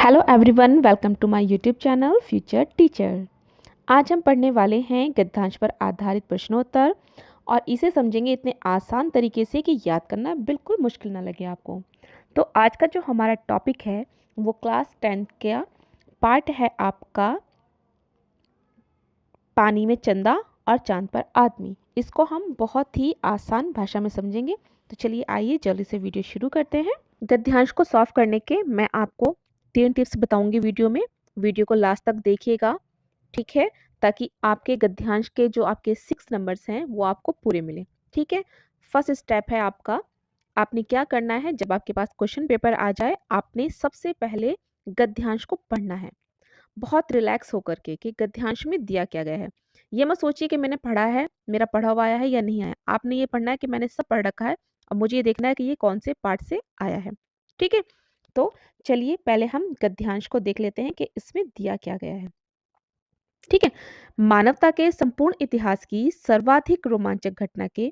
Hello everyone, welcome to my YouTube channel future teacher. आज हम पढ़ने वाले हैं गद्यांश पर आधारित प्रश्नोत्तर और इसे समझेंगे इतने आसान तरीके से कि याद करना बिल्कुल मुश्किल ना लगे आपको। तो आज का जो हमारा टॉपिक है वो क्लास 10 का पार्ट है आपका पानी में चंदा और चांद पर आदमी। इसको हम बहुत ही आसान भाषा में समझेंगे। तो चलिए आइए जल्दी से वीडियो शुरू करते हैं। गद्यांश को सॉल्व करने के मैं आपको 3 टिप्स बताऊंगी वीडियो में। वीडियो को लास्ट तक देखिएगा, ठीक है, ताकि आपके गद्यांश के जो आपके 6 नंबर्स हैं वो आपको पूरे मिले। ठीक है, फर्स्ट स्टेप है आपका, आपने क्या करना है, जब आपके पास क्वेश्चन पेपर आ जाए आपने सबसे पहले गद्यांश को पढ़ना है बहुत रिलैक्स होकर के कि गद्यांश में दिया क्या गया है। ये मत सोचिए कि मैंने पढ़ा है, मेरा पढ़ा हुआ आया है या नहीं आया। आपने ये पढ़ना है कि मैंने सब पढ़ रखा है, अब मुझे ये देखना है कि ये कौन से पार्ट से आया है। ठीक है, तो चलिए पहले हम गद्यांश को देख लेते हैं कि इसमें दिया क्या गया है। ठीक है, मानवता के संपूर्ण इतिहास की सर्वाधिक रोमांचक घटना के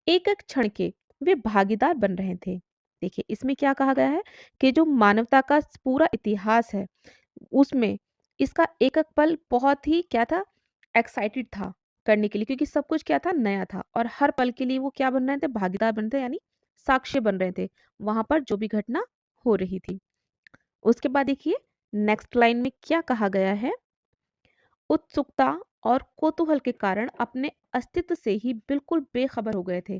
एक एक क्षण के वे भागीदार बन रहे थे। देखिए इसमें क्या कहा गया है कि जो मानवता का पूरा इतिहास है उसमें इसका एक एक पल बहुत ही क्या था, एक्साइटेड था करने के लिए, क्योंकि सब कुछ क्या था, नया था। और हर पल के लिए वो क्या बन रहे थे, भागीदार बन रहे थे, यानी साक्ष्य बन रहे थे वहां पर जो भी घटना हो रही थी। उसके बाद देखिए नेक्स्ट लाइन में क्या कहा गया है, उत्सुकता और कौतूहल के कारण अपने अस्तित्व से ही बिल्कुल बेखबर हो गए थे।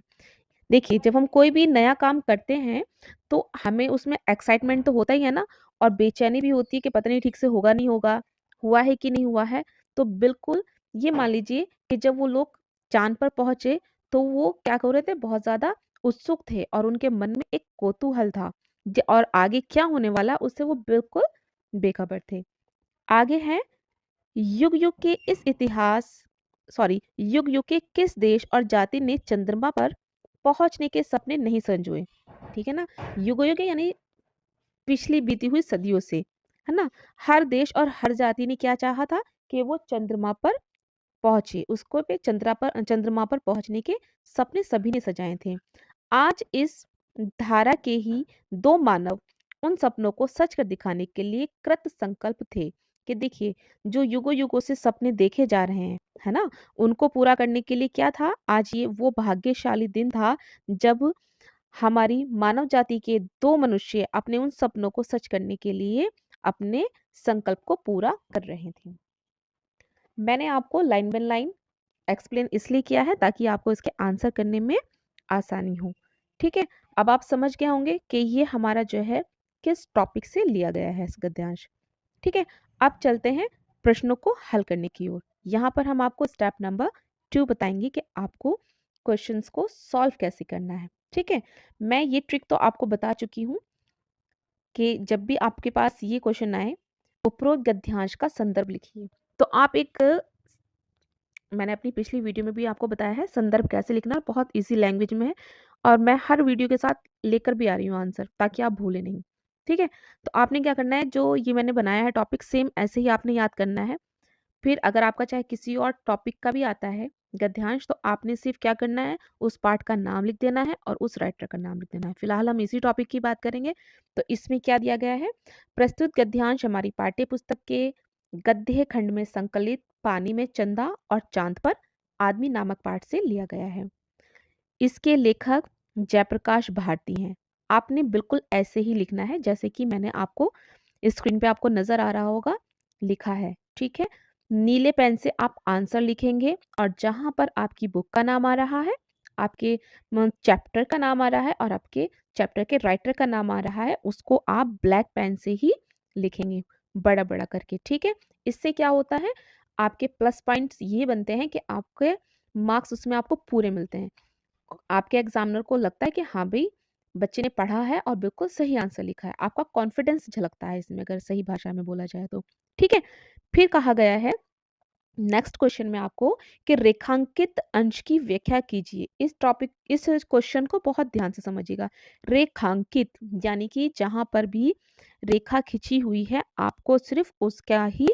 देखिए जब हम कोई भी नया काम करते हैं तो हमें उसमें एक्साइटमेंट तो होता ही है ना, और बेचैनी भी होती है कि पता नहीं ठीक से होगा नहीं होगा, हुआ है कि नहीं हुआ है। तो बिल्कुल ये मान लीजिए कि जब वो लोग चांद पर पहुंचे तो वो क्या कर रहे थे, बहुत ज्यादा उत्सुक थे और उनके मन में एक कौतूहल था और आगे क्या होने वाला उससे वो बिल्कुल बेखबर थे। आगे है, युग युग के इस इतिहास युग युग के किस देश और जाति ने चंद्रमा पर पहुंचने के सपने नहीं संजोए। ठीक है ना, युग युग यानी पिछली बीती हुई सदियों से, है ना। हर देश और हर जाति ने क्या चाहा था कि वो चंद्रमा पर पहुंचे, उसको पे चंद्रमा पर पहुंचने के सपने सभी ने सजाए थे। आज इस धारा के ही दो मानव उन सपनों को सच कर दिखाने के लिए कृत संकल्प थे कि देखिए जो युगों युगों से सपने देखे जा रहे हैं, है ना, उनको पूरा करने के लिए क्या था, आज ये वो भाग्यशाली दिन था जब हमारी मानव जाति के दो मनुष्य अपने उन सपनों को सच करने के लिए अपने संकल्प को पूरा कर रहे थे। मैंने आपको लाइन बाय लाइन एक्सप्लेन इसलिए किया है ताकि आपको इसके आंसर करने में आसानी हो। ठीक है, अब आप समझ गए होंगे कि ये हमारा जो है किस टॉपिक से लिया गया है इस गद्यांश। ठीक है, अब चलते हैं प्रश्नों को हल करने की ओर। यहाँ पर हम आपको स्टेप नंबर 2 बताएंगे कि आपको क्वेश्चंस को सॉल्व कैसे करना है। ठीक है, मैं ये ट्रिक तो आपको बता चुकी हूँ कि जब भी आपके पास ये क्वेश्चन आए उपरोक्त गद्यांश का संदर्भ लिखिए। तो आप एक, मैंने अपनी पिछली वीडियो में भी आपको बताया है संदर्भ कैसे लिखना है, बहुत इजी लैंग्वेज में है और मैं हर वीडियो के साथ लेकर भी आ रही हूँ आंसर ताकि आप भूलें नहीं। ठीक है, तो आपने क्या करना है, जो ये मैंने बनाया है टॉपिक सेम ऐसे ही आपने याद करना है। फिर अगर आपका चाहे किसी और टॉपिक का भी आता है गद्यांश तो आपने सिर्फ क्या करना है, उस पार्ट का नाम लिख देना है और उस राइटर का नाम लिख देना है। फिलहाल हम इसी टॉपिक की बात करेंगे। तो इसमें क्या दिया गया है, प्रस्तुत गद्यांश हमारी पाठ्य पुस्तक के गद्य खंड में संकलित पानी में चंदा और चांद पर आदमी नामक पाठ से लिया गया है। इसके लेखक जयप्रकाश भारती हैं। आपने बिल्कुल ऐसे ही लिखना है जैसे कि मैंने आपको स्क्रीन पे आपको नजर आ रहा होगा लिखा है। ठीक है, नीले पेन से आप आंसर लिखेंगे और जहां पर आपकी बुक का नाम आ रहा है, आपके चैप्टर का नाम आ रहा है और आपके चैप्टर के राइटर का नाम आ रहा है, उसको आप ब्लैक पेन से ही लिखेंगे बड़ा बड़ा करके। ठीक है, इससे क्या होता है, आपके प्लस पॉइंट्स ये बनते हैं कि आपके मार्क्स उसमें आपको पूरे मिलते हैं। आपके एग्जामिनर को लगता है कि हाँ भाई बच्चे ने पढ़ा है और बिल्कुल सही आंसर लिखा है, आपका कॉन्फिडेंस झलकता है इसमें, अगर सही भाषा में बोला जाए तो। ठीक है, फिर कहा गया है नेक्स्ट क्वेश्चन में आपको कि रेखांकित अंश की व्याख्या कीजिए। इस क्वेश्चन को बहुत ध्यान से समझिएगा। रेखांकित यानी कि जहां पर भी रेखा खिंची हुई है आपको सिर्फ उसका ही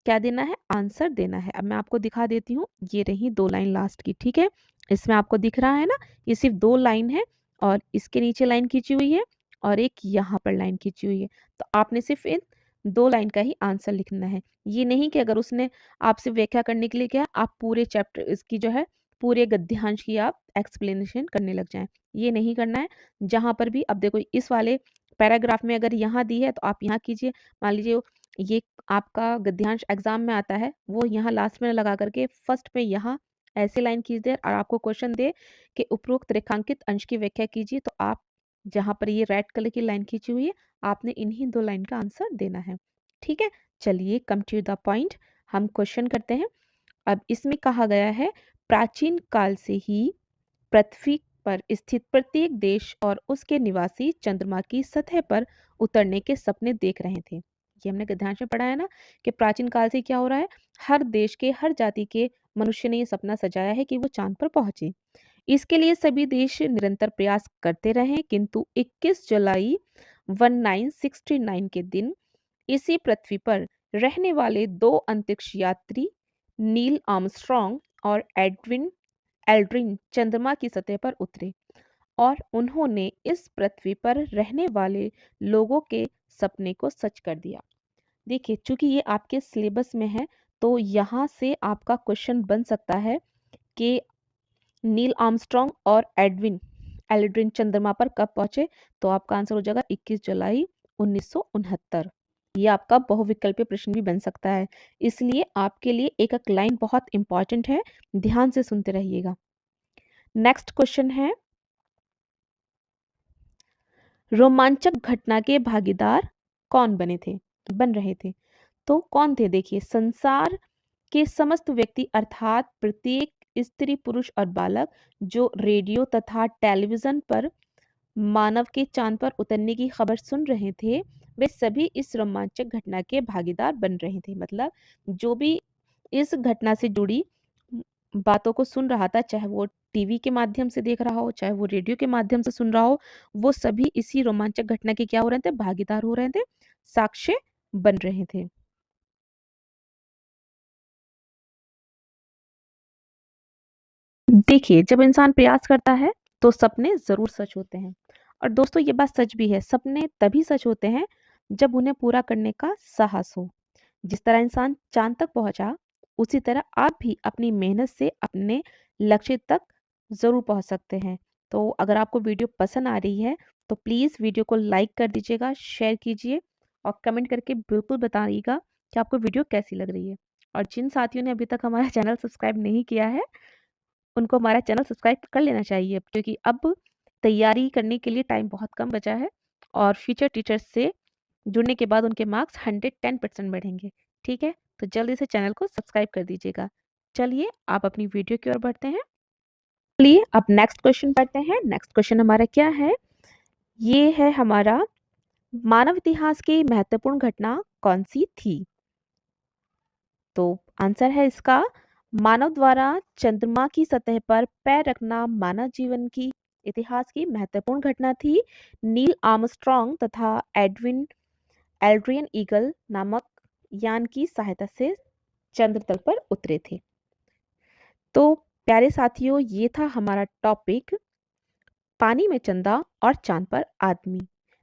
क्या देना है, आंसर देना है। अब मैं आपको दिखा देती हूँ, ये रही 2 लाइन लास्ट की। ठीक है, इसमें आपको दिख रहा है ना, ये सिर्फ 2 लाइन है और इसके नीचे लाइन खींची हुई है और एक यहाँ पर लाइन खींची हुई है। तो आपने सिर्फ इन 2 लाइन का ही आंसर लिखना है। ये नहीं कि अगर उसने आपसे व्याख्या करने के लिए कहा, आप पूरे चैप्टर इसकी जो है पूरे गद्यांश की आप एक्सप्लेनेशन करने लग जाएँ। ये नहीं करना है। जहाँ पर भी अब देखो इस वाले पैराग्राफ में अगर यहाँ दी है तो आप यहाँ कीजिए। मान लीजिए ये आपका गद्यांश एग्ज़ाम में आता है, वो यहाँ लास्ट में लगा करके फर्स्ट में यहाँ ऐसे लाइन खींच दे और आपको क्वेश्चन दे कि उपरोक्त रेखांकित अंश की व्याख्या कीजिए, तो आप जहाँ पर ये रेड कलर की लाइन खींची हुई है, आपने इन्हीं 2 लाइन का आंसर देना है। ठीक है? चलिए कम टू द पॉइंट, हम क्वेश्चन करते हैं। अब इसमें कहा गया है, प्राचीन काल से ही पृथ्वी पर स्थित प्रत्येक देश और उसके निवासी चंद्रमा की सतह पर उतरने के सपने देख रहे थे। ये हमने गद्यांश में पढ़ा है ना कि प्राचीन काल से क्या हो रहा है, हर देश के हर जाति के मनुष्य ने ये सपना सजाया है कि वो चांद पर पहुंचे। इसके लिए सभी देश निरंतर प्रयास करते रहे, किंतु 21 जुलाई 1969 के दिन इसी पृथ्वी पर रहने वाले 2 अंतरिक्ष यात्री नील आर्मस्ट्रॉन्ग और एडविन एल्ड्रिन चंद्रमा की सतह पर उतरे और उन्होंने इस पृथ्वी पर रहने वाले लोगों के सपने को सच कर दिया। देखिए, चूंकि ये आपके सिलेबस में है, तो यहाँ से आपका क्वेश्चन बन सकता है कि नील आर्मस्ट्रॉन्ग और एडविन एल्ड्रिन चंद्रमा पर कब पहुंचे, तो आपका आंसर हो जाएगा 21 जुलाई 1969। ये आपका बहुविकल्पीय प्रश्न भी बन सकता है, इसलिए आपके लिए एक एक लाइन बहुत इंपॉर्टेंट है, ध्यान से सुनते रहिएगा। नेक्स्ट क्वेश्चन है, रोमांचक घटना के भागीदार कौन बन रहे थे? तो कौन थे? देखिए, संसार के समस्त व्यक्ति अर्थात प्रत्येक स्त्री पुरुष और बालक जो रेडियो तथा टेलीविजन पर मानव के चांद पर उतरने की खबर सुन रहे थे, वे सभी इस रोमांचक घटना के भागीदार बन रहे थे। मतलब जो भी इस घटना से जुड़ी बातों को सुन रहा था, चाहे वो टीवी के माध्यम से देख रहा हो, चाहे वो रेडियो के माध्यम से सुन रहा हो, वो सभी इसी रोमांचक घटना के क्या हो रहे थे? भागीदार हो रहे थे, साक्ष्य बन रहे थे। देखिए, जब इंसान प्रयास करता है तो सपने जरूर सच होते हैं। और दोस्तों, ये बात सच भी है, सपने तभी सच होते हैं जब उन्हें पूरा करने का साहस हो। जिस तरह इंसान चांद तक पहुंचा, उसी तरह आप भी अपनी मेहनत से अपने लक्ष्य तक जरूर पहुंच सकते हैं। तो अगर आपको वीडियो पसंद आ रही है तो प्लीज़ वीडियो को लाइक कर दीजिएगा, शेयर कीजिए और कमेंट करके बिल्कुल बताइएगा कि आपको वीडियो कैसी लग रही है। और जिन साथियों ने अभी तक हमारा चैनल सब्सक्राइब नहीं किया है, उनको हमारा चैनल सब्सक्राइब कर लेना चाहिए, क्योंकि अब तैयारी करने के लिए टाइम बहुत कम बचा है और फ्यूचर टीचर्स से जुड़ने के बाद उनके मार्क्स 110% बढ़ेंगे। ठीक है, तो जल्दी से चैनल को सब्सक्राइब कर दीजिएगा। चलिए आप अपनी वीडियो की ओर बढ़ते हैं। चलिए अब नेक्स्ट क्वेश्चन पढ़ते हैं। नेक्स्ट क्वेश्चन हमारा क्या है? ये है हमारा, मानव इतिहास की महत्वपूर्ण घटना कौन सी थी? तो आंसर है इसका, मानव द्वारा चंद्रमा की सतह पर पैर रखना मानव जीवन की इतिहास की महत्वपूर्ण घटना थी। नील आर्मस्ट्रॉन्ग तथा एडविन एल्ड्रियन ईगल नामक यान की सहायता से चंद्र तल पर उतरे थे। तो प्यारे साथियों, ये था हमारा टॉपिक, पानी में चंदा और चांद पर आदमी।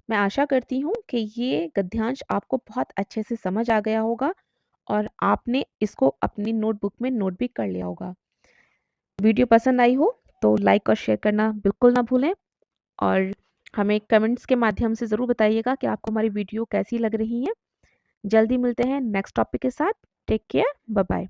मैं आशा करती हूँ कि ये गद्यांश आपको बहुत अच्छे से समझ आ गया होगा और आपने इसको अपनी नोटबुक में नोट भी कर लिया होगा। वीडियो पसंद आई हो तो लाइक और शेयर करना बिल्कुल ना भूलें और हमें कमेंट्स के माध्यम से ज़रूर बताइएगा कि आपको हमारी वीडियो कैसी लग रही है। जल्दी मिलते हैं नेक्स्ट टॉपिक के साथ। Take care, bye bye.